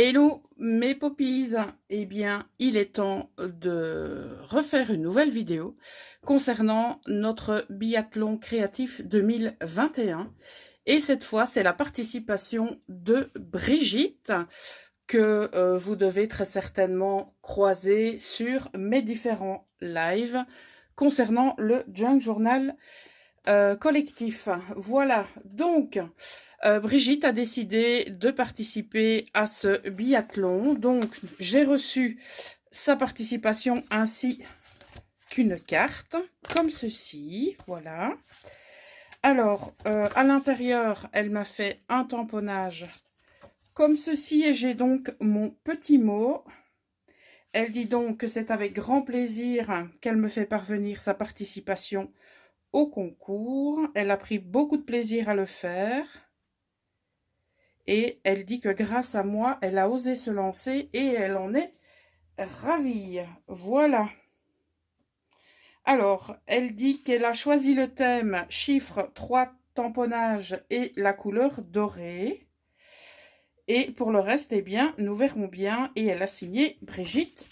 Hello mes poppies, eh bien il est temps de refaire une nouvelle vidéo concernant notre biathlon créatif 2021 et cette fois c'est la participation de Brigitte que vous devez très certainement croiser sur mes différents lives concernant le Junk Journal collectif. Voilà, donc Brigitte a décidé de participer à ce biathlon. Donc j'ai reçu sa participation ainsi qu'une carte, comme ceci, voilà. Alors, à l'intérieur, elle m'a fait un tamponnage comme ceci et j'ai donc mon petit mot. Elle dit donc que c'est avec grand plaisir qu'elle me fait parvenir sa participation au concours. Elle a pris beaucoup de plaisir à le faire. Et elle dit que grâce à moi, elle a osé se lancer et elle en est ravie. Voilà. Alors, elle dit qu'elle a choisi le thème chiffre 3 tamponnage et la couleur dorée. Et pour le reste, eh bien, nous verrons bien. Et elle a signé Brigitte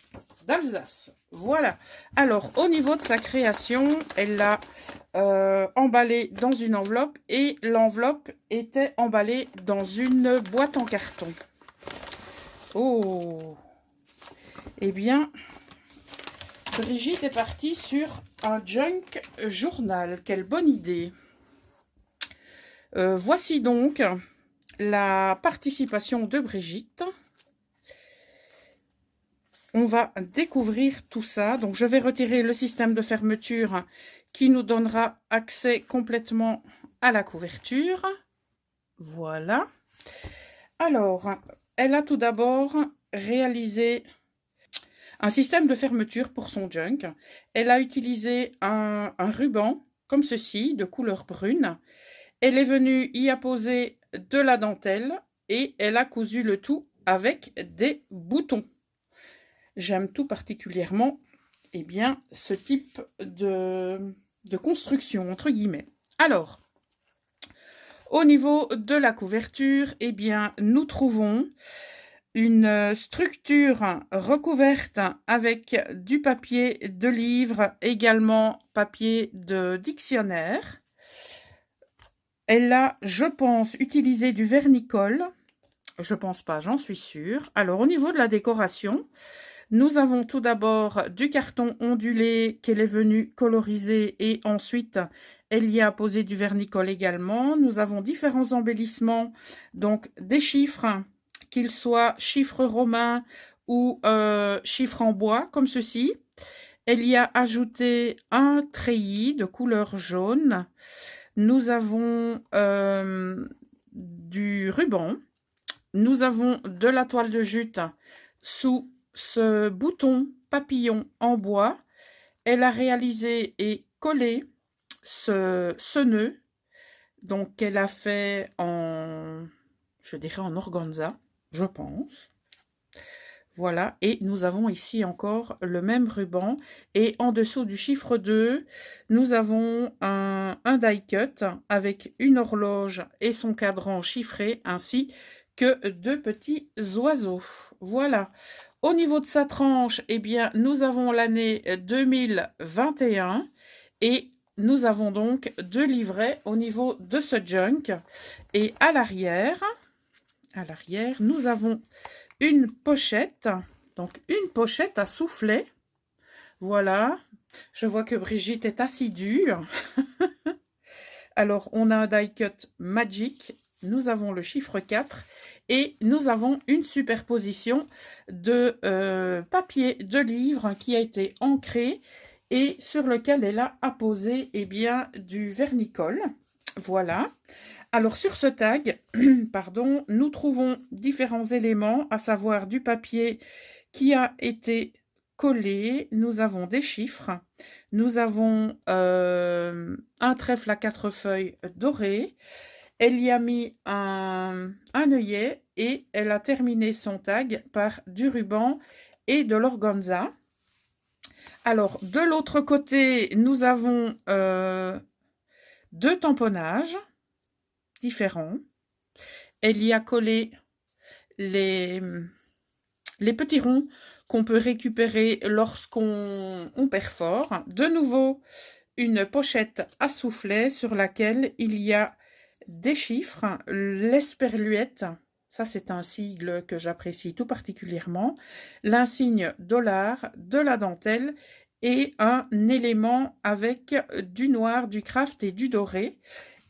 d'Alsace. Voilà. Alors, au niveau de sa création, elle l'a emballé dans une enveloppe et l'enveloppe était emballée dans une boîte en carton. Oh! Eh bien, Brigitte est partie sur un junk journal. Quelle bonne idée! Voici donc la participation de Brigitte. On va découvrir tout ça. Donc, je vais retirer le système de fermeture qui nous donnera accès complètement à la couverture. Voilà. Alors, elle a tout d'abord réalisé un système de fermeture pour son junk. Elle a utilisé un ruban comme ceci, de couleur brune. Elle est venue y apposer de la dentelle et elle a cousu le tout avec des boutons. J'aime tout particulièrement eh bien, ce type de construction, entre guillemets. Alors, au niveau de la couverture, eh bien, nous trouvons une structure recouverte avec du papier de livre, également papier de dictionnaire. Elle a, je pense, utilisé du vernicole. Je pense pas, j'en suis sûre. Alors, au niveau de la décoration, nous avons tout d'abord du carton ondulé qu'elle est venue coloriser et ensuite elle y a posé du vernicole également. Nous avons différents embellissements, donc des chiffres, qu'ils soient chiffres romains ou chiffres en bois, comme ceci. Elle y a ajouté un treillis de couleur jaune. Nous avons du ruban. Nous avons de la toile de jute sous ce bouton papillon en bois. Elle a réalisé et collé ce nœud, donc qu'elle a fait en, je dirais en organza, je pense. Voilà, et nous avons ici encore le même ruban. Et en dessous du chiffre 2, nous avons un die cut avec une horloge et son cadran chiffré, ainsi que deux petits oiseaux. Voilà. Au niveau de sa tranche, eh bien, nous avons l'année 2021 et nous avons donc deux livrets au niveau de ce junk. Et à l'arrière, nous avons une pochette, donc une pochette à soufflet. Voilà, je vois que Brigitte est assidue. Alors, on a un die cut Magic, nous avons le chiffre 4 et nous avons une superposition de papier de livre qui a été ancré et sur lequel elle a apposé eh bien, du vernicole. Voilà. Alors sur ce tag, pardon, nous trouvons différents éléments, à savoir du papier qui a été collé, nous avons des chiffres, nous avons un trèfle à 4 feuilles doré, elle y a mis un œillet et elle a terminé son tag par du ruban et de l'organza. Alors de l'autre côté, nous avons deux tamponnages différents. Elle y a collé les les petits ronds qu'on peut récupérer lorsqu'on perfore. De nouveau, une pochette à soufflet sur laquelle il y a des chiffres, l'esperluette, ça c'est un sigle que j'apprécie tout particulièrement, l'insigne dollar, de la dentelle et un élément avec du noir, du craft et du doré.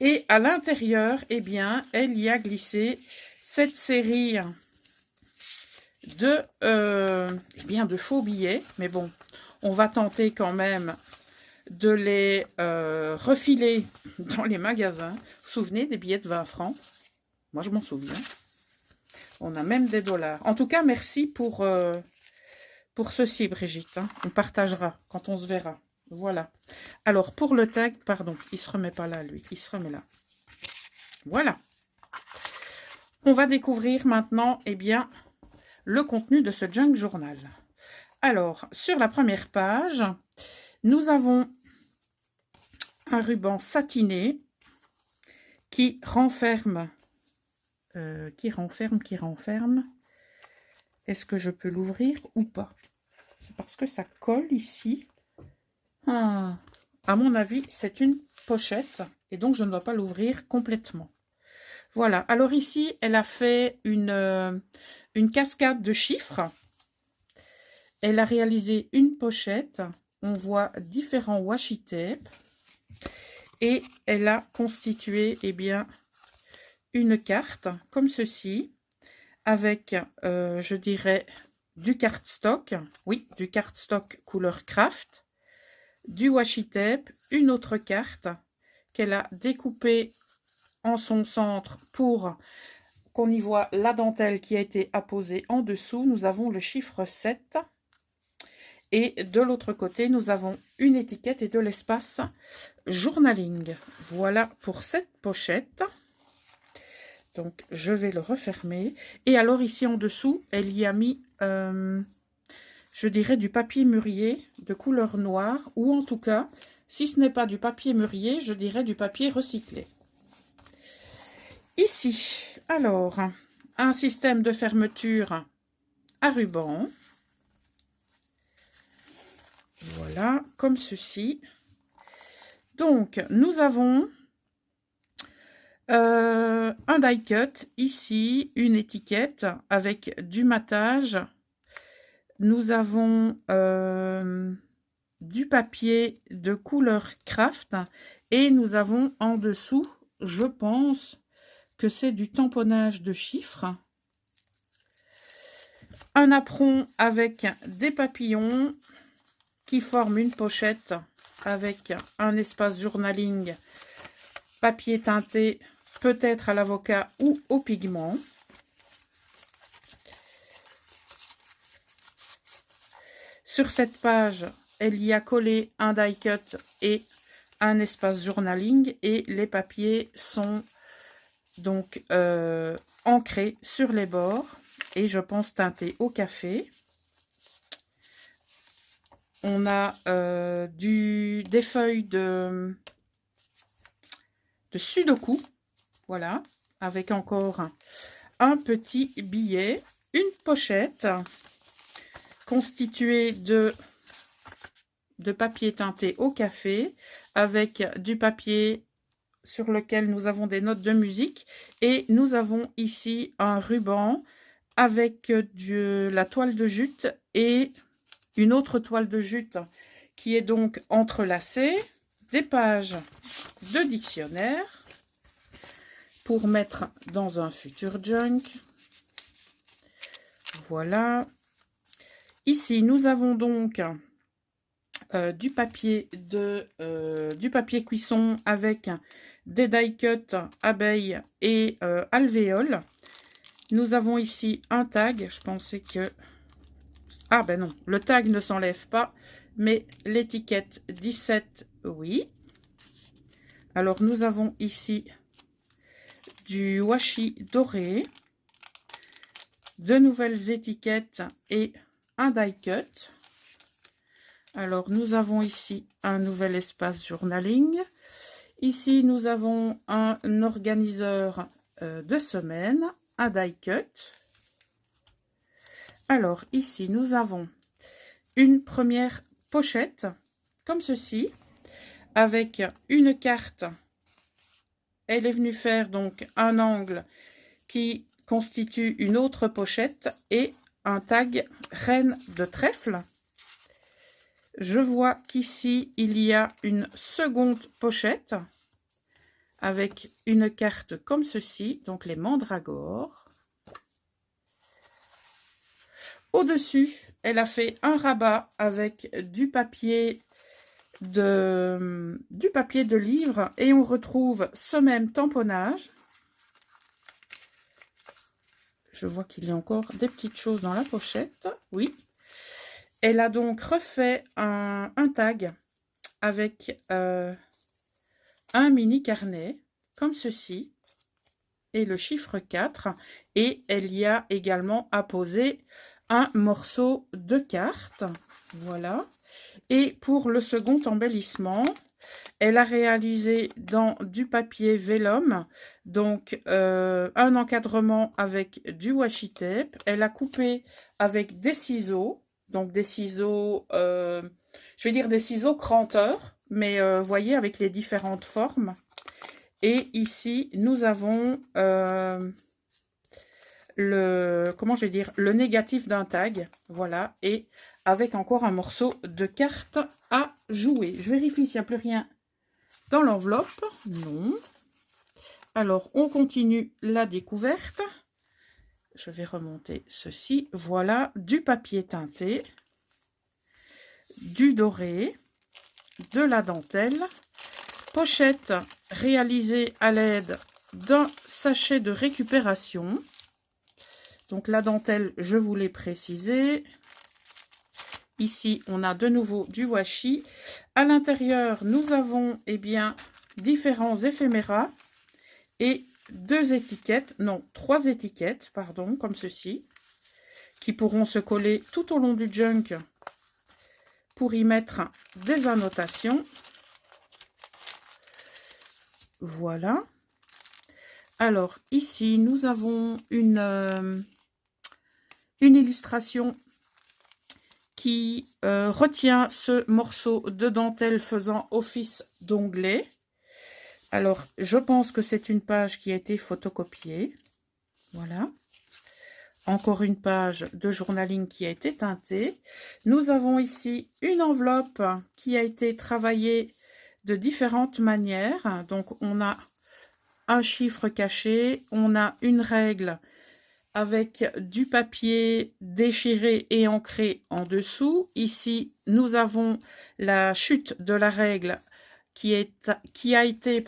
Et à l'intérieur, eh bien, elle y a glissé cette série de faux billets. Mais bon, on va tenter quand même de les refiler dans les magasins. Vous vous souvenez des billets de 20 francs? Moi, je m'en souviens. On a même des dollars. En tout cas, merci pour ceci, Brigitte. Hein. On partagera quand on se verra. Voilà. Alors, pour le tag, pardon, il ne se remet pas là, lui. Il se remet là. Voilà. On va découvrir maintenant, eh bien, le contenu de ce junk journal. Alors, sur la première page, nous avons un ruban satiné qui renferme. Qui renferme. Est-ce que je peux l'ouvrir ou pas? C'est parce que ça colle ici. Ah, à mon avis, c'est une pochette et donc je ne dois pas l'ouvrir complètement. Voilà, alors ici, elle a fait une cascade de chiffres. Elle a réalisé une pochette. On voit différents washi tape. Et elle a constitué, eh bien, une carte comme ceci, avec, je dirais, du cardstock. Oui, du cardstock couleur craft. Du washi tape, une autre carte qu'elle a découpée en son centre pour qu'on y voit la dentelle qui a été apposée en dessous. Nous avons le chiffre 7 et de l'autre côté nous avons une étiquette et de l'espace journaling. Voilà pour cette pochette. Donc je vais le refermer et alors ici en dessous elle y a mis je dirais du papier mûrier de couleur noire, ou en tout cas, si ce n'est pas du papier mûrier, je dirais du papier recyclé. Ici, alors, un système de fermeture à ruban. Voilà, comme ceci. Donc, nous avons un die cut, ici, une étiquette avec du matage. Nous avons du papier de couleur craft et nous avons en dessous, je pense que c'est du tamponnage de chiffres. Un apron avec des papillons qui forment une pochette avec un espace journaling, papier teinté, peut-être à l'avocat ou au pigment. Sur cette page, elle y a collé un die cut et un espace journaling et les papiers sont donc ancrés sur les bords et je pense teintés au café. On a des feuilles de sudoku, voilà, avec encore un petit billet, une pochette constituée de papier teinté au café avec du papier sur lequel nous avons des notes de musique et nous avons ici un ruban avec la toile de jute et une autre toile de jute qui est donc entrelacée, des pages de dictionnaire pour mettre dans un futur junk. Voilà. Ici, nous avons donc du papier cuisson avec des die cut abeilles et alvéoles. Nous avons ici un tag. Je pensais que... Ah ben non, le tag ne s'enlève pas, mais l'étiquette 17, oui. Alors nous avons ici du washi doré, de nouvelles étiquettes et un die cut. Alors nous avons ici un nouvel espace journaling. Ici nous avons un organiseur de semaine, un die cut, Alors, ici, nous avons une première pochette, comme ceci, avec une carte. Elle est venue faire donc un angle qui constitue une autre pochette et un tag reine de trèfle. Je vois qu'ici, il y a une seconde pochette avec une carte comme ceci, donc les mandragores. Au-dessus, elle a fait un rabat avec du papier de livre et on retrouve ce même tamponnage. Je vois qu'il y a encore des petites choses dans la pochette. Oui. Elle a donc refait un tag avec un mini carnet comme ceci et le chiffre 4. Et elle y a également apposé un morceau de carte. Voilà. Et pour le second embellissement, elle a réalisé dans du papier vélum, donc un encadrement avec du washi tape. Elle a coupé avec des ciseaux, donc des ciseaux, je vais dire des ciseaux cranteurs, mais voyez avec les différentes formes. Et ici, nous avons le négatif d'un tag, voilà, et avec encore un morceau de carte à jouer. Je vérifie s'il n'y a plus rien dans l'enveloppe. Non. Alors, on continue la découverte. Je vais remonter ceci. Voilà, du papier teinté, du doré, de la dentelle, pochette réalisée à l'aide d'un sachet de récupération. Donc la dentelle, je vous l'ai précisé. Ici, on a de nouveau du washi. À l'intérieur, nous avons différents éphéméras et trois étiquettes, pardon, comme ceci, qui pourront se coller tout au long du junk pour y mettre des annotations. Voilà. Alors, ici, nous avons une illustration qui retient ce morceau de dentelle faisant office d'onglet. Alors, je pense que c'est une page qui a été photocopiée. Voilà. Encore une page de journaling qui a été teintée. Nous avons ici une enveloppe qui a été travaillée de différentes manières. Donc, on a un chiffre caché, on a une règle avec du papier déchiré et ancré en dessous. Ici, nous avons la chute de la règle qui a été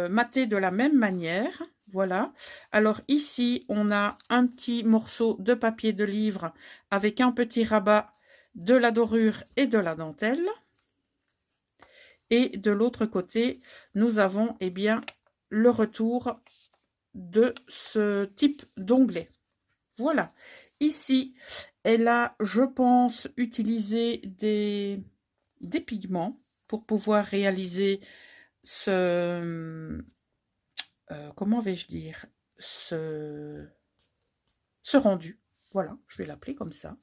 matée de la même manière. Voilà. Alors ici, on a un petit morceau de papier de livre avec un petit rabat, de la dorure et de la dentelle. Et de l'autre côté, nous avons le retour de ce type d'onglet. Voilà. Ici, elle a, je pense, utilisé des pigments pour pouvoir réaliser ce... comment vais-je dire, ce rendu. Voilà, je vais l'appeler comme ça.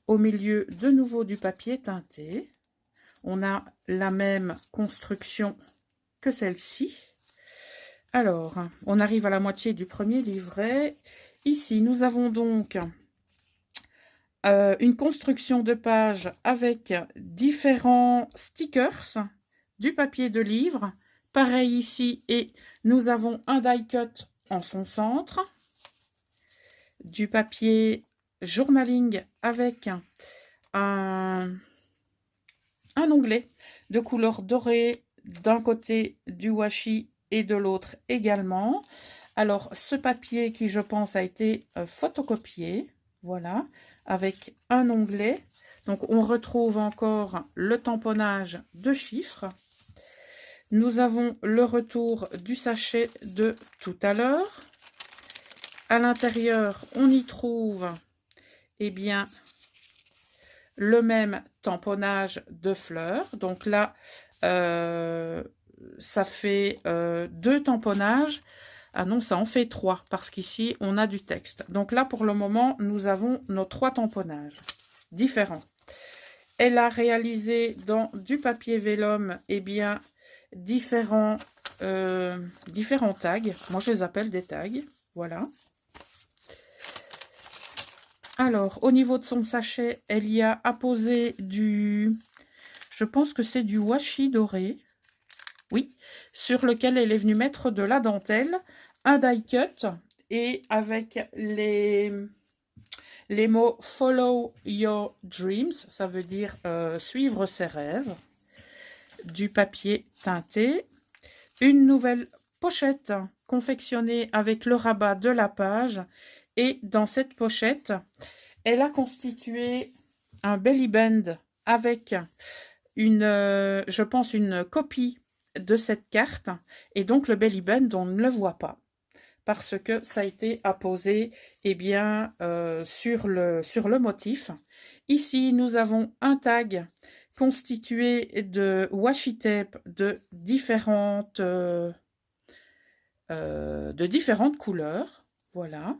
Au milieu, de nouveau, du papier teinté. On a la même construction que celle-ci. Alors, on arrive à la moitié du premier livret. Ici, nous avons donc une construction de page avec différents stickers, du papier de livre. Pareil ici, et nous avons un die cut en son centre, du papier journaling avec un onglet de couleur dorée, d'un côté du washi et de l'autre également. Alors, ce papier qui, je pense, a été photocopié, voilà, avec un onglet. Donc, on retrouve encore le tamponnage de chiffres. Nous avons le retour du sachet de tout à l'heure. À l'intérieur, on y trouve, le même tamponnage de fleurs. Donc là, ça fait deux tamponnages Ah non, ça en fait 3 parce qu'ici, on a du texte. Donc là, pour le moment, nous avons nos 3 tamponnages différents. Elle a réalisé dans du papier vélum, eh bien, différents tags. Moi, je les appelle des tags. Voilà. Alors, au niveau de son sachet, elle y a apposé du... Je pense que c'est du washi doré. Oui, sur lequel elle est venue mettre de la dentelle, un die cut et avec les mots « Follow your dreams », ça veut dire suivre ses rêves, du papier teinté, une nouvelle pochette confectionnée avec le rabat de la page et dans cette pochette, elle a constitué un belly band avec une, je pense, une copie de cette carte et donc le belly band on ne le voit pas parce que ça a été apposé eh bien, sur le motif. Ici, nous avons un tag constitué de washi tape de différentes couleurs. Voilà.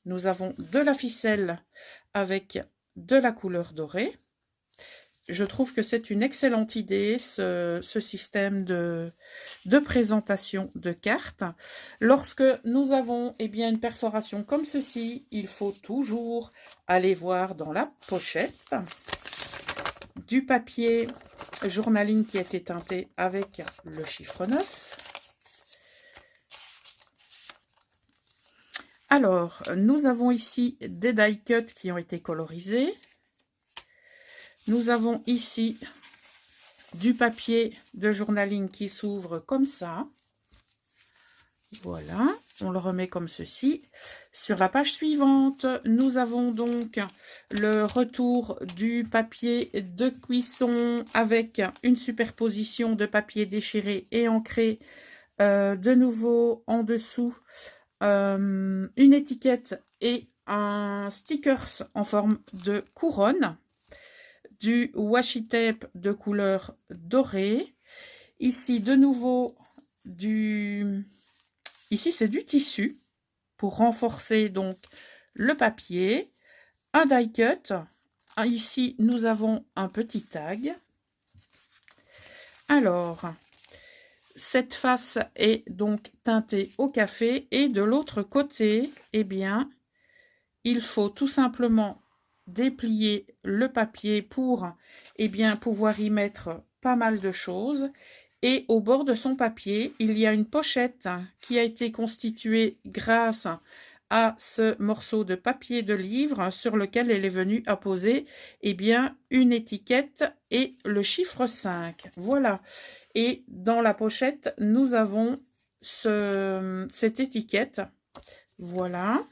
Nous avons de la ficelle avec de la couleur dorée. Je trouve que c'est une excellente idée, ce système de présentation de cartes. Lorsque nous avons eh bien, une perforation comme ceci, il faut toujours aller voir dans la pochette du papier journaling qui a été teinté avec le chiffre 9. Alors, nous avons ici des die cuts qui ont été colorisés. Nous avons ici du papier de journaling qui s'ouvre comme ça. Voilà, on le remet comme ceci. Sur la page suivante, nous avons donc le retour du papier de cuisson avec une superposition de papier déchiré et ancré. De nouveau, en dessous, une étiquette et un stickers en forme de couronne. Du washi tape de couleur dorée. Ici, de nouveau, ici c'est du tissu pour renforcer donc le papier. Un die cut. Ici, nous avons un petit tag. Alors, cette face est donc teintée au café et de l'autre côté, eh bien, il faut tout simplement déplier le papier pour eh bien, pouvoir y mettre pas mal de choses. Et au bord de son papier, il y a une pochette qui a été constituée grâce à ce morceau de papier de livre sur lequel elle est venue apposer eh bien, une étiquette et le chiffre 5. Voilà. Et dans la pochette, nous avons cette étiquette. Voilà.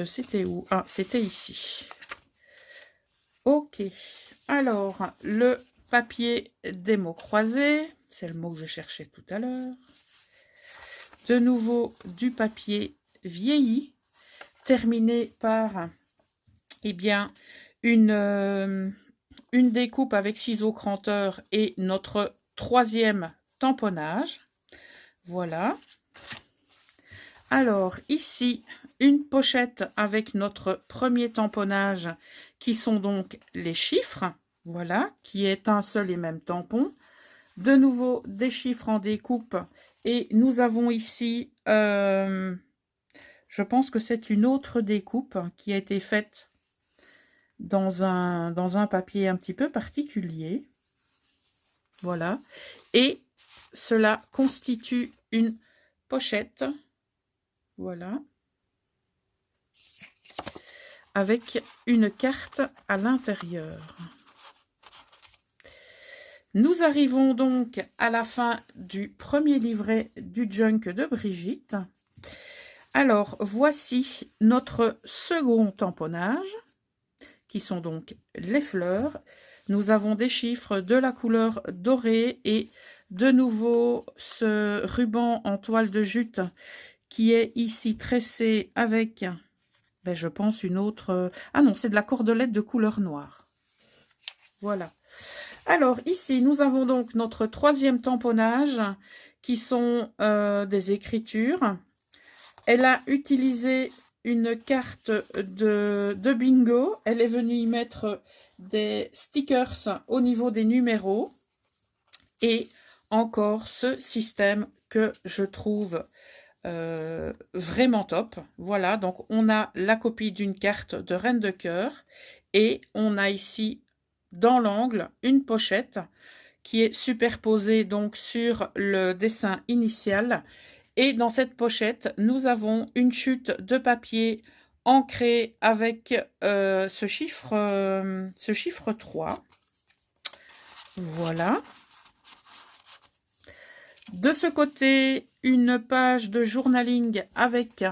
C'était où? Ah, c'était ici. Ok. Alors, le papier des mots croisés. C'est le mot que je cherchais tout à l'heure. De nouveau, du papier vieilli. Terminé par, eh bien, une découpe avec ciseaux cranteurs et notre 3e tamponnage. Voilà. Alors, ici, une pochette avec notre premier tamponnage, qui sont donc les chiffres, voilà, qui est un seul et même tampon. De nouveau, des chiffres en découpe. Et nous avons ici, je pense que c'est une autre découpe qui a été faite dans un papier un petit peu particulier. Voilà. Et cela constitue une pochette. Voilà. Avec une carte à l'intérieur. Nous arrivons donc à la fin du premier livret du Junk de Brigitte. Alors, voici notre second tamponnage, qui sont donc les fleurs. Nous avons des chiffres de la couleur dorée et de nouveau ce ruban en toile de jute qui est ici tressé avec, ben, je pense, une autre... Ah non, c'est de la cordelette de couleur noire. Voilà. Alors, ici, nous avons donc notre troisième tamponnage qui sont des écritures. Elle a utilisé une carte de bingo. Elle est venue y mettre des stickers au niveau des numéros. Et encore ce système que je trouve vraiment top. Voilà, donc on a la copie d'une carte de Reine de Cœur et on a ici dans l'angle une pochette qui est superposée donc sur le dessin initial. Et dans cette pochette, nous avons une chute de papier ancrée avec ce chiffre 3. Voilà. De ce côté, une page de journaling avec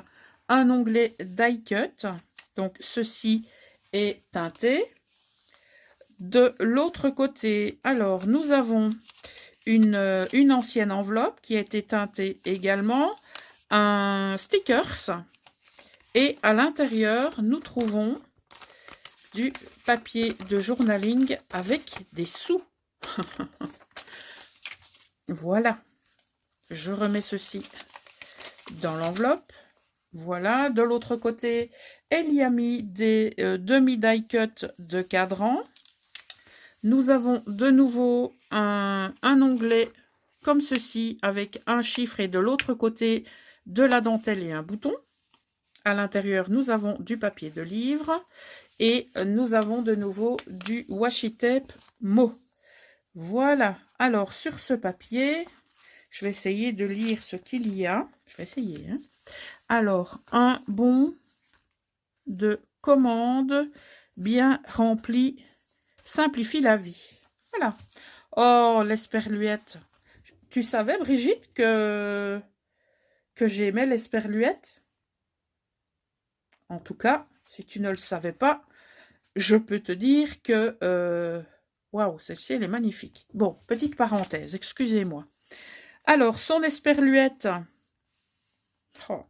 un onglet die cut. Donc, ceci est teinté. De l'autre côté, alors, nous avons une ancienne enveloppe qui a été teintée également, un stickers. Et à l'intérieur, nous trouvons du papier de journaling avec des sous. Voilà. Je remets ceci dans l'enveloppe. Voilà. De l'autre côté, elle y a mis des demi-die cut de cadran. Nous avons de nouveau un onglet comme ceci avec un chiffre et de l'autre côté de la dentelle et un bouton. À l'intérieur, nous avons du papier de livre et nous avons de nouveau du washi tape mot. Voilà. Alors, sur ce papier, je vais essayer de lire ce qu'il y a. Je vais essayer. Hein. Alors, un bon de commande bien rempli simplifie la vie. Voilà. Oh, l'esperluette. Tu savais, Brigitte, que j'aimais l'esperluette? En tout cas, si tu ne le savais pas, je peux te dire que... waouh, celle-ci, elle est magnifique. Bon, petite parenthèse, excusez-moi. Alors, son esperluette, oh.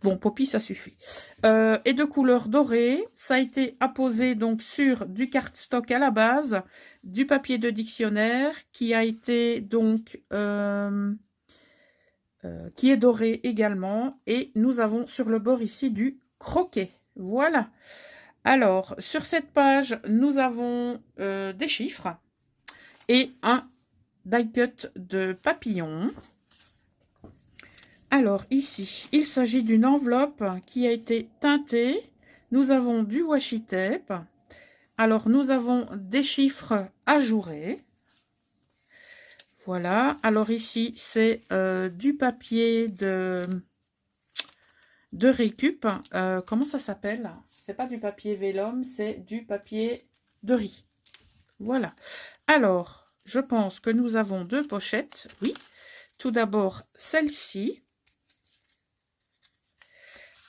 Bon, Poppy, ça suffit, est de couleur dorée. Ça a été apposé donc sur du cardstock à la base, du papier de dictionnaire qui a été donc, qui est doré également. Et nous avons sur le bord ici du croquet. Voilà. Alors, sur cette page, nous avons des chiffres et un die cut de papillon. Alors ici, il s'agit d'une enveloppe qui a été teintée. Nous avons du washi tape. Alors nous avons des chiffres ajourés. Voilà. Alors ici, c'est du papier de récup. Comment ça s'appelle? C'est pas du papier vélum, c'est du papier de riz. Voilà. Alors, je pense que nous avons deux pochettes. Oui. Tout d'abord, celle-ci.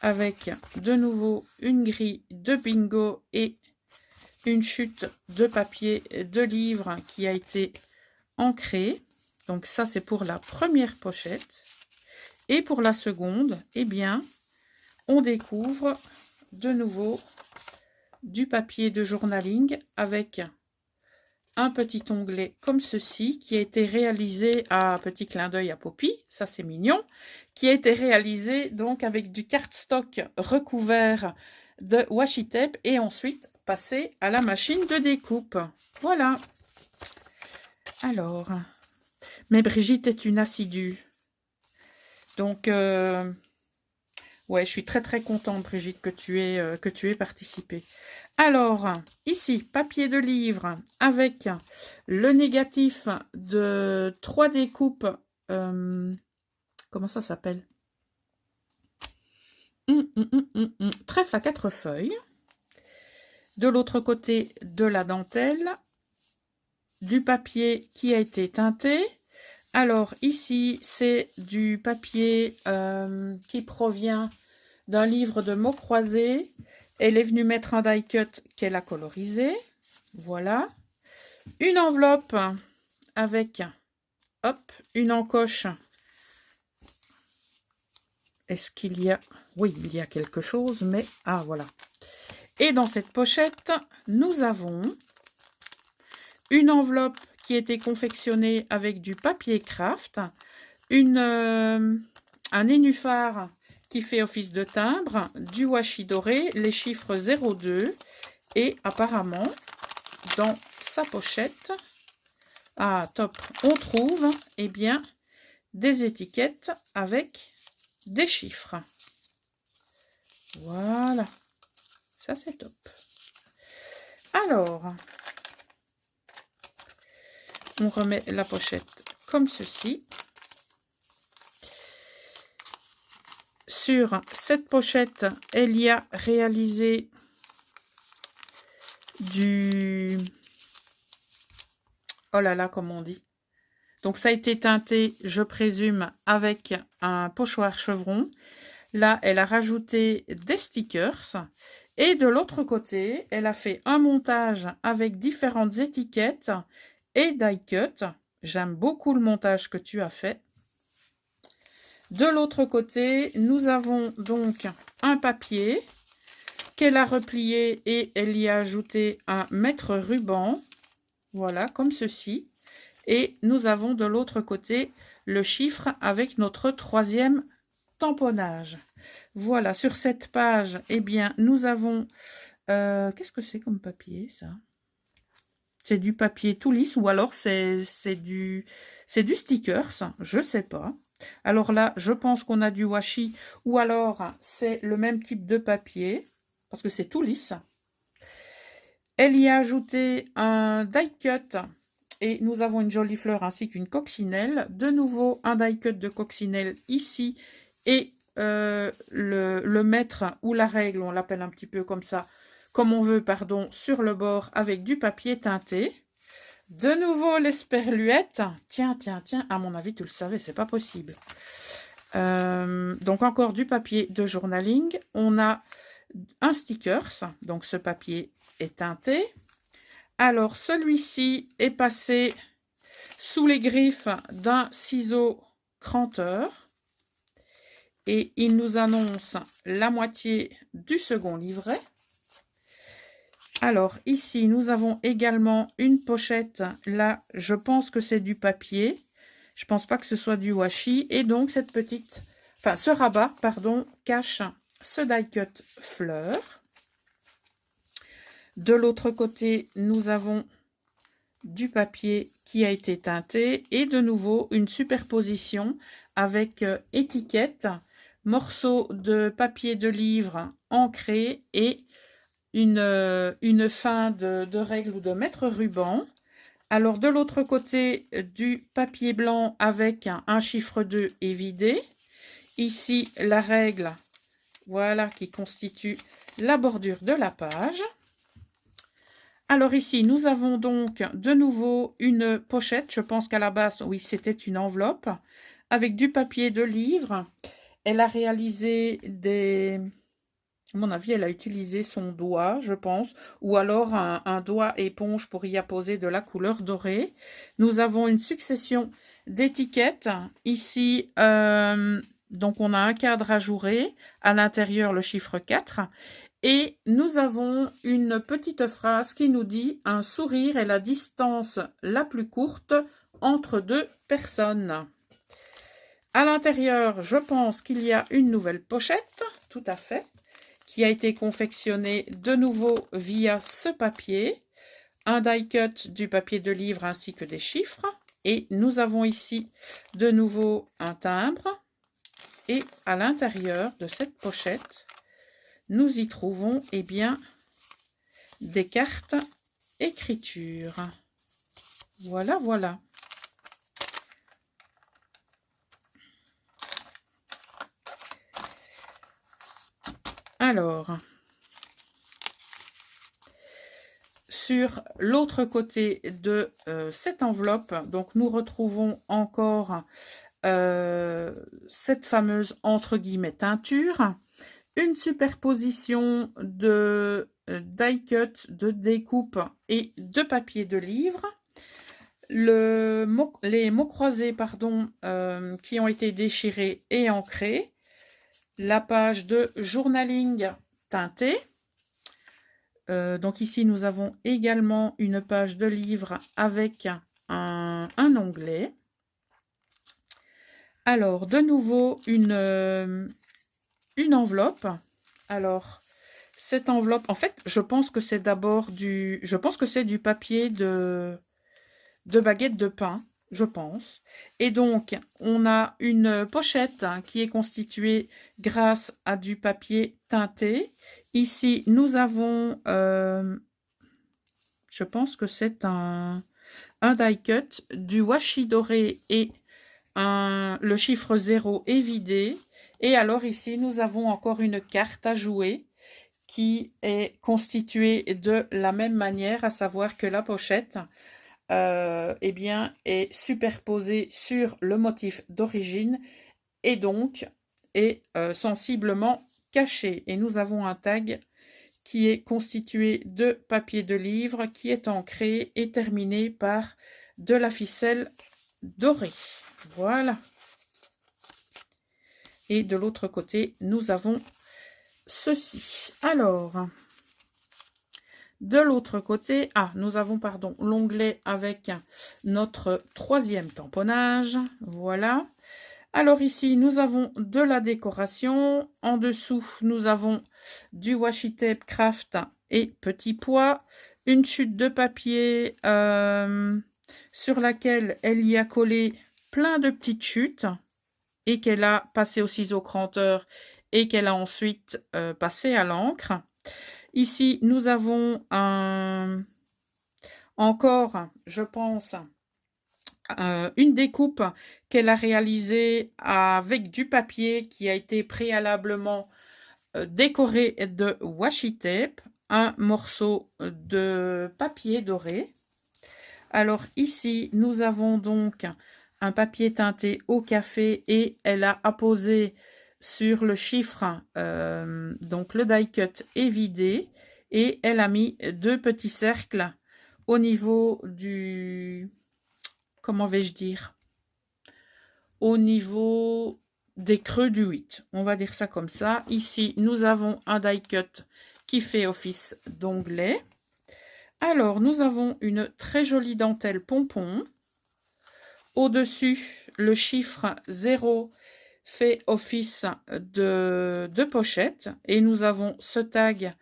Avec de nouveau une grille de bingo et une chute de papier de livre qui a été ancrée. Donc ça, c'est pour la première pochette. Et pour la seconde, eh bien, on découvre de nouveau du papier de journaling avec un petit onglet comme ceci qui a été réalisé à petit clin d'œil à Poppy, ça c'est mignon, qui a été réalisé donc avec du cardstock recouvert de washi tape et ensuite passé à la machine de découpe. Voilà. Alors, mais Brigitte est une assidue. Donc, ouais, je suis très contente, Brigitte, que tu aies participé. Alors, ici, papier de livre avec le négatif de 3 découpes. Comment ça s'appelle? Trèfle à 4 feuilles. De l'autre côté, de la dentelle. Du papier qui a été teinté. Alors, ici, c'est du papier qui provient d'un livre de mots croisés. Elle est venue mettre un die cut qu'elle a colorisé. Voilà. Une enveloppe avec, hop, une encoche. Est-ce qu'il y a... Oui, il y a quelque chose, mais... Ah, voilà. Et dans cette pochette, nous avons une enveloppe qui a été confectionnée avec du papier craft, un nénuphar qui fait office de timbre, du washi doré, les chiffres 02 et apparemment dans sa pochette, ah top, on trouve eh bien des étiquettes avec des chiffres. Voilà, ça c'est top. Alors, on remet la pochette comme ceci. Sur cette pochette, elle y a réalisé du... Oh là là, comme on dit. Donc ça a été teinté, je présume, avec un pochoir chevron. Là, elle a rajouté des stickers. Et de l'autre côté, elle a fait un montage avec différentes étiquettes et die cut. J'aime beaucoup le montage que tu as fait. De l'autre côté, nous avons donc un papier qu'elle a replié et elle y a ajouté un mètre ruban. Voilà, comme ceci. Et nous avons de l'autre côté le chiffre avec notre troisième tamponnage. Voilà, sur cette page, eh bien, nous avons... qu'est-ce que c'est comme papier, ça? C'est du papier tout lisse ou alors c'est du stickers, je ne sais pas. Alors là, je pense qu'on a du washi ou alors c'est le même type de papier parce que c'est tout lisse. Elle y a ajouté un die cut et nous avons une jolie fleur ainsi qu'une coccinelle. De nouveau, un die cut de coccinelle ici et le mètre ou la règle, on l'appelle un petit peu comme ça, comme on veut, pardon, sur le bord avec du papier teinté. De nouveau les sperluettes. Tiens, tiens, tiens, à mon avis, tu le savais, c'est pas possible. Donc encore du papier de journaling. On a un stickers, donc ce papier est teinté. Alors celui-ci est passé sous les griffes d'un ciseau cranteur. Et il nous annonce la moitié du second livret. Alors, ici, nous avons également une pochette. Là, je pense que c'est du papier. Je ne pense pas que ce soit du washi. Et donc, cette petite... Enfin, ce rabat, pardon, cache ce die cut fleur. De l'autre côté, nous avons du papier qui a été teinté. Et de nouveau, une superposition avec étiquette, morceaux de papier de livre ancré et une fin de règle ou de mètre ruban. Alors de l'autre côté, du papier blanc avec un chiffre 2 évidé. Ici la règle, voilà, qui constitue la bordure de la page. Alors ici nous avons donc de nouveau une pochette. Je pense qu'à la base, oui, c'était une enveloppe avec du papier de livre. Elle a réalisé des... À mon avis, elle a utilisé son doigt, je pense, ou alors un doigt éponge pour y apposer de la couleur dorée. Nous avons une succession d'étiquettes. Ici, donc on a un cadre ajouré, à l'intérieur le chiffre 4. Et nous avons une petite phrase qui nous dit « Un sourire est la distance la plus courte entre deux personnes ». À l'intérieur, je pense qu'il y a une nouvelle pochette, tout à fait, qui a été confectionné de nouveau via ce papier, un die cut du papier de livre ainsi que des chiffres. Et nous avons ici de nouveau un timbre. Et à l'intérieur de cette pochette, nous y trouvons eh bien, des cartes écriture. Voilà, voilà. Alors, sur l'autre côté de cette enveloppe, donc nous retrouvons encore cette fameuse entre guillemets teinture, une superposition de die cut, de découpe et de papier de livre, les mots croisés pardon, qui ont été déchirés et ancrés, la page de journaling teinté, Donc ici, nous avons également une page de livre avec un onglet. Alors, de nouveau, une enveloppe. Alors, cette enveloppe, en fait, je pense que c'est d'abord du papier de baguette de pain, je pense. Et donc, on a une pochette qui est constituée grâce à du papier teinté. Ici, nous avons, je pense que c'est un die cut, du washi doré et le chiffre 0 est vidé. Et alors ici, nous avons encore une carte à jouer qui est constituée de la même manière, à savoir que la pochette eh bien, est superposée sur le motif d'origine et donc est sensiblement cachée. Et nous avons un tag qui est constitué de papier de livre qui est ancré et terminé par de la ficelle dorée. Voilà. Et de l'autre côté, nous avons ceci. Alors, de l'autre côté, nous avons, pardon, l'onglet avec notre troisième tamponnage. Voilà. Alors ici, nous avons de la décoration. En dessous, nous avons du washi tape craft et petit pois. Une chute de papier sur laquelle elle y a collé plein de petites chutes et qu'elle a passé au ciseau cranteur et qu'elle a ensuite passé à l'encre. Ici, nous avons encore, je pense, une découpe qu'elle a réalisée avec du papier qui a été préalablement décoré de washi tape, un morceau de papier doré. Alors ici, nous avons donc un papier teinté au café et elle a apposé sur le chiffre, donc le die cut est vidé et elle a mis deux petits cercles au niveau du, comment vais-je dire, au niveau des creux du 8, on va dire ça comme ça. Ici, nous avons un die cut qui fait office d'onglet. Alors, nous avons une très jolie dentelle pompon. Au-dessus, le chiffre 0 fait office de pochette. Et nous avons ce tag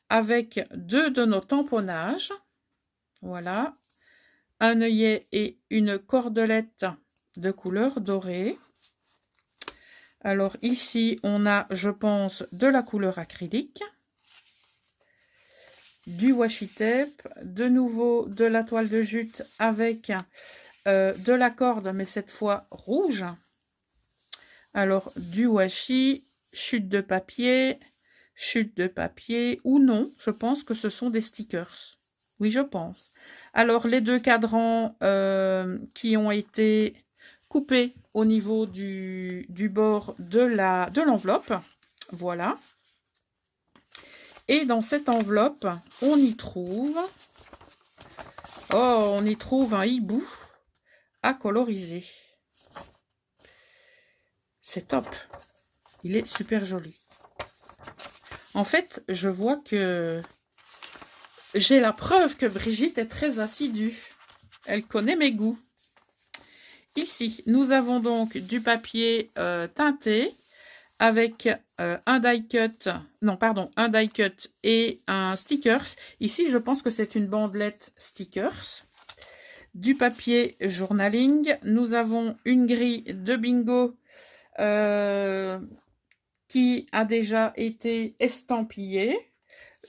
avec deux de nos tamponnages. Voilà. Un œillet et une cordelette de couleur dorée. Alors ici, on a, je pense, de la couleur acrylique. Du washi tape, de nouveau de la toile de jute avec de la corde, mais cette fois rouge. Alors, du washi, chute de papier ou non, je pense que ce sont des stickers. Oui, je pense. Alors, les deux cadrans qui ont été coupés au niveau du bord de l'enveloppe. Voilà. Et dans cette enveloppe, on y trouve un hibou à coloriser. C'est top. Il est super joli. En fait, je vois que j'ai la preuve que Brigitte est très assidue. Elle connaît mes goûts. Ici, nous avons donc du papier teinté avec un die cut, un die cut et un stickers. Ici, je pense que c'est une bandelette stickers. Du papier journaling. Nous avons une grille de bingo qui a déjà été estampillée.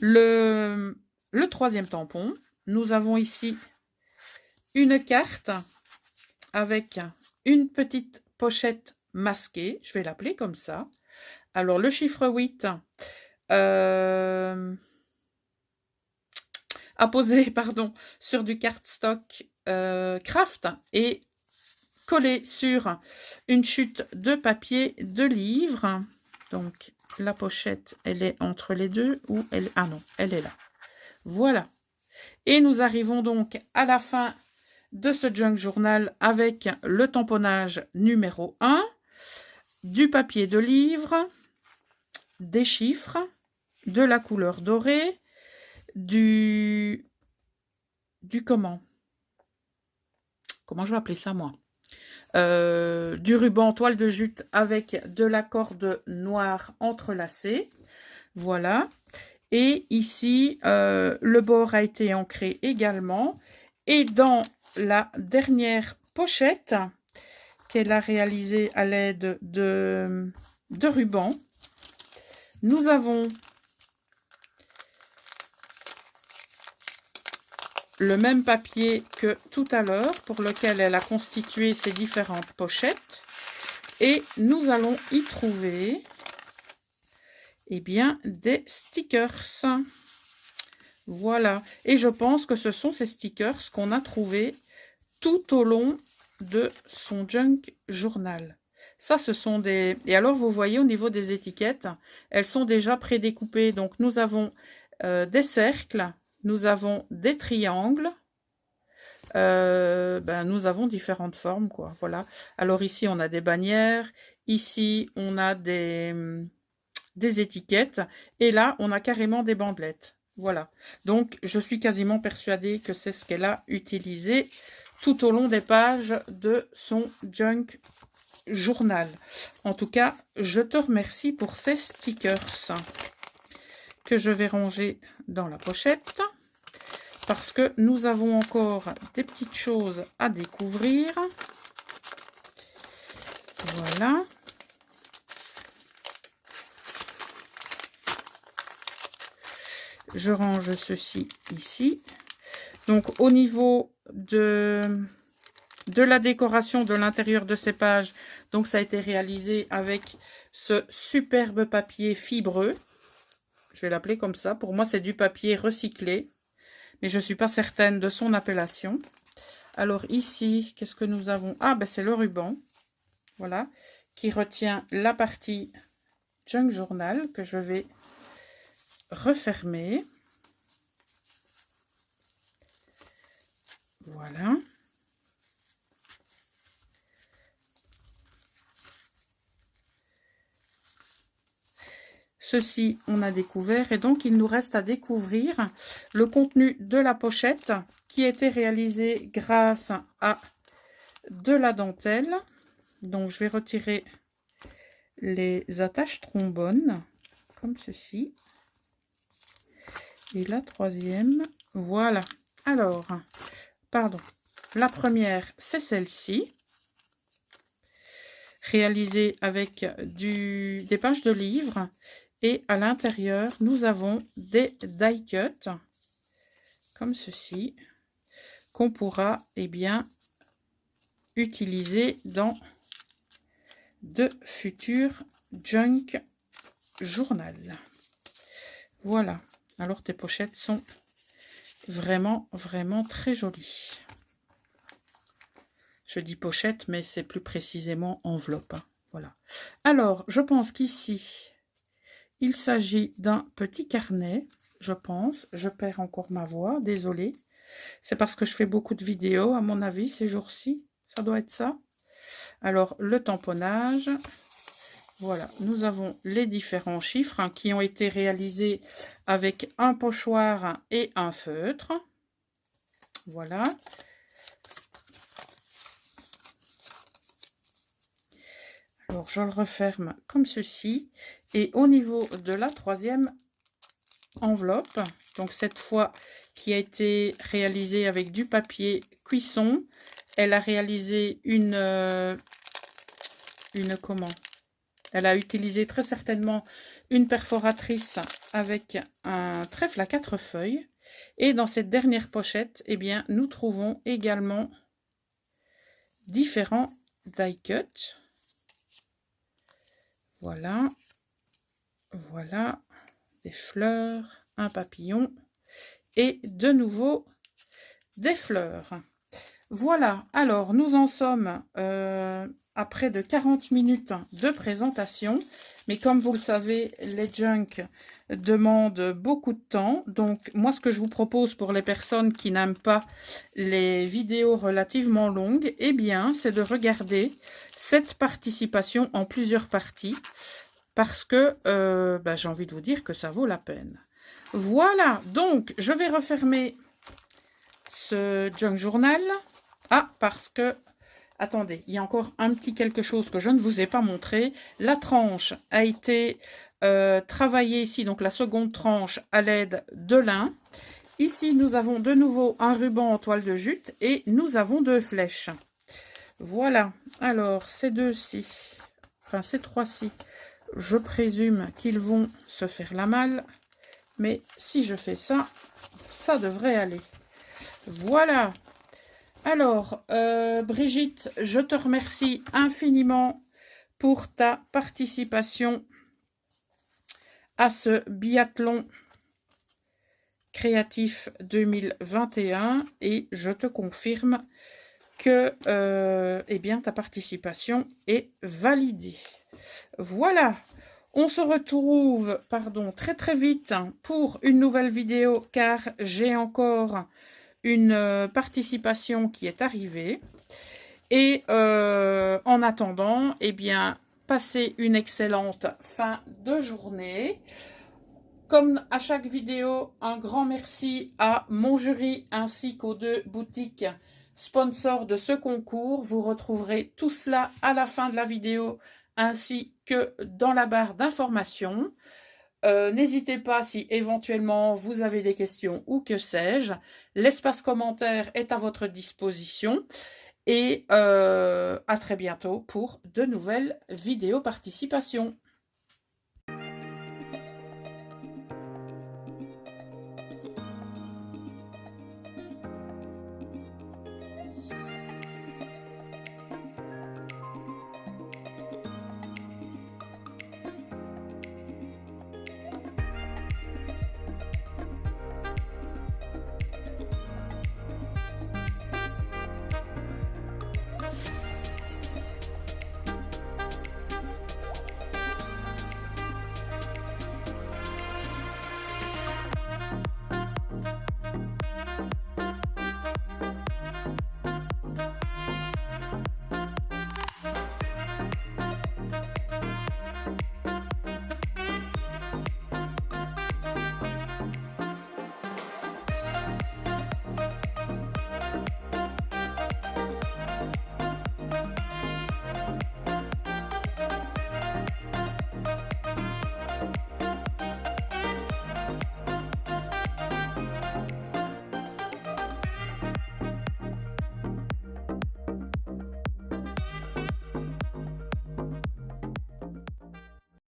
Le troisième tampon. Nous avons ici une carte avec une petite pochette masquée. Je vais l'appeler comme ça. Alors, le chiffre 8 apposé sur du cardstock craft et collé sur une chute de papier de livre. Donc, la pochette, elle est entre les deux ou elle... Ah non, elle est là. Voilà. Et nous arrivons donc à la fin de ce junk journal avec le tamponnage numéro 1, du papier de livre, des chiffres, de la couleur dorée, du comment je vais appeler ça moi, du ruban toile de jute avec de la corde noire entrelacée. Voilà. Et ici, le bord a été ancré également. Et dans la dernière pochette qu'elle a réalisée à l'aide de ruban, nous avons le même papier que tout à l'heure pour lequel elle a constitué ces différentes pochettes. Et nous allons y trouver eh bien, des stickers. Voilà. Et je pense que ce sont ces stickers qu'on a trouvés tout au long de son junk journal. Ça, ce sont des... Et alors, vous voyez, au niveau des étiquettes, elles sont déjà prédécoupées. Donc, nous avons des cercles, nous avons des triangles, nous avons différentes formes, quoi. Voilà. Alors, ici, on a des bannières. Ici, on a des étiquettes. Et là, on a carrément des bandelettes. Voilà. Donc, je suis quasiment persuadée que c'est ce qu'elle a utilisé tout au long des pages de son junk journal. En tout cas, je te remercie pour ces stickers que je vais ranger dans la pochette parce que nous avons encore des petites choses à découvrir. Voilà. Je range ceci ici. Donc, au niveau de la décoration de l'intérieur de ces pages, donc ça a été réalisé avec ce superbe papier fibreux. Je vais l'appeler comme ça. Pour moi, c'est du papier recyclé, mais je ne suis pas certaine de son appellation. Alors ici, qu'est-ce que nous avons? Ah, ben c'est le ruban, voilà, qui retient la partie junk journal que je vais refermer. Voilà. Ceci, on a découvert et donc il nous reste à découvrir le contenu de la pochette qui a été réalisé grâce à de la dentelle. Donc, je vais retirer les attaches trombones comme ceci. Et la troisième, voilà. Alors, pardon, la première, c'est celle-ci. Réalisée avec des pages de livres. Et à l'intérieur, nous avons des die cuts, comme ceci, qu'on pourra utiliser dans de futurs junk journal. Voilà. Alors, tes pochettes sont vraiment, vraiment très jolies. Je dis pochette, mais c'est plus précisément enveloppe. Hein. Voilà. Alors, je pense qu'ici, il s'agit d'un petit carnet, je pense. Je perds encore ma voix, désolée. C'est parce que je fais beaucoup de vidéos, à mon avis, ces jours-ci. Ça doit être ça. Alors, le tamponnage. Voilà, nous avons les différents chiffres qui ont été réalisés avec un pochoir et un feutre. Voilà. Alors, je le referme comme ceci. Et au niveau de la troisième enveloppe, donc cette fois qui a été réalisée avec du papier cuisson, elle a réalisé elle a utilisé très certainement une perforatrice avec un trèfle à 4 feuilles. Et dans cette dernière pochette, nous trouvons également différents die cuts. Voilà, voilà, des fleurs, un papillon et de nouveau des fleurs. Voilà, alors nous en sommes à près de 40 minutes de présentation. Mais comme vous le savez, les junk demandent beaucoup de temps. Donc moi, ce que je vous propose pour les personnes qui n'aiment pas les vidéos relativement longues, c'est de regarder cette participation en plusieurs parties. Parce que j'ai envie de vous dire que ça vaut la peine. Voilà, donc je vais refermer ce junk journal. Ah, parce que, attendez, il y a encore un petit quelque chose que je ne vous ai pas montré. La tranche a été travaillée ici, donc la seconde tranche à l'aide de lin. Ici, nous avons de nouveau un ruban en toile de jute et nous avons 2 flèches. Voilà, alors ces deux-ci, enfin ces trois-ci, je présume qu'ils vont se faire la malle, mais si je fais ça, ça devrait aller. Voilà. Alors, Brigitte, je te remercie infiniment pour ta participation à ce biathlon créatif 2021 et je te confirme que eh bien, ta participation est validée. Voilà, on se retrouve très très vite pour une nouvelle vidéo car j'ai encore une participation qui est arrivée. Et en attendant, eh bien, passez une excellente fin de journée. Comme à chaque vidéo, un grand merci à mon jury ainsi qu'aux 2 boutiques sponsors de ce concours. Vous retrouverez tout cela à la fin de la vidéo ainsi que dans la barre d'informations. N'hésitez pas si éventuellement vous avez des questions ou que sais-je. L'espace commentaire est à votre disposition. Et à très bientôt pour de nouvelles vidéos participations.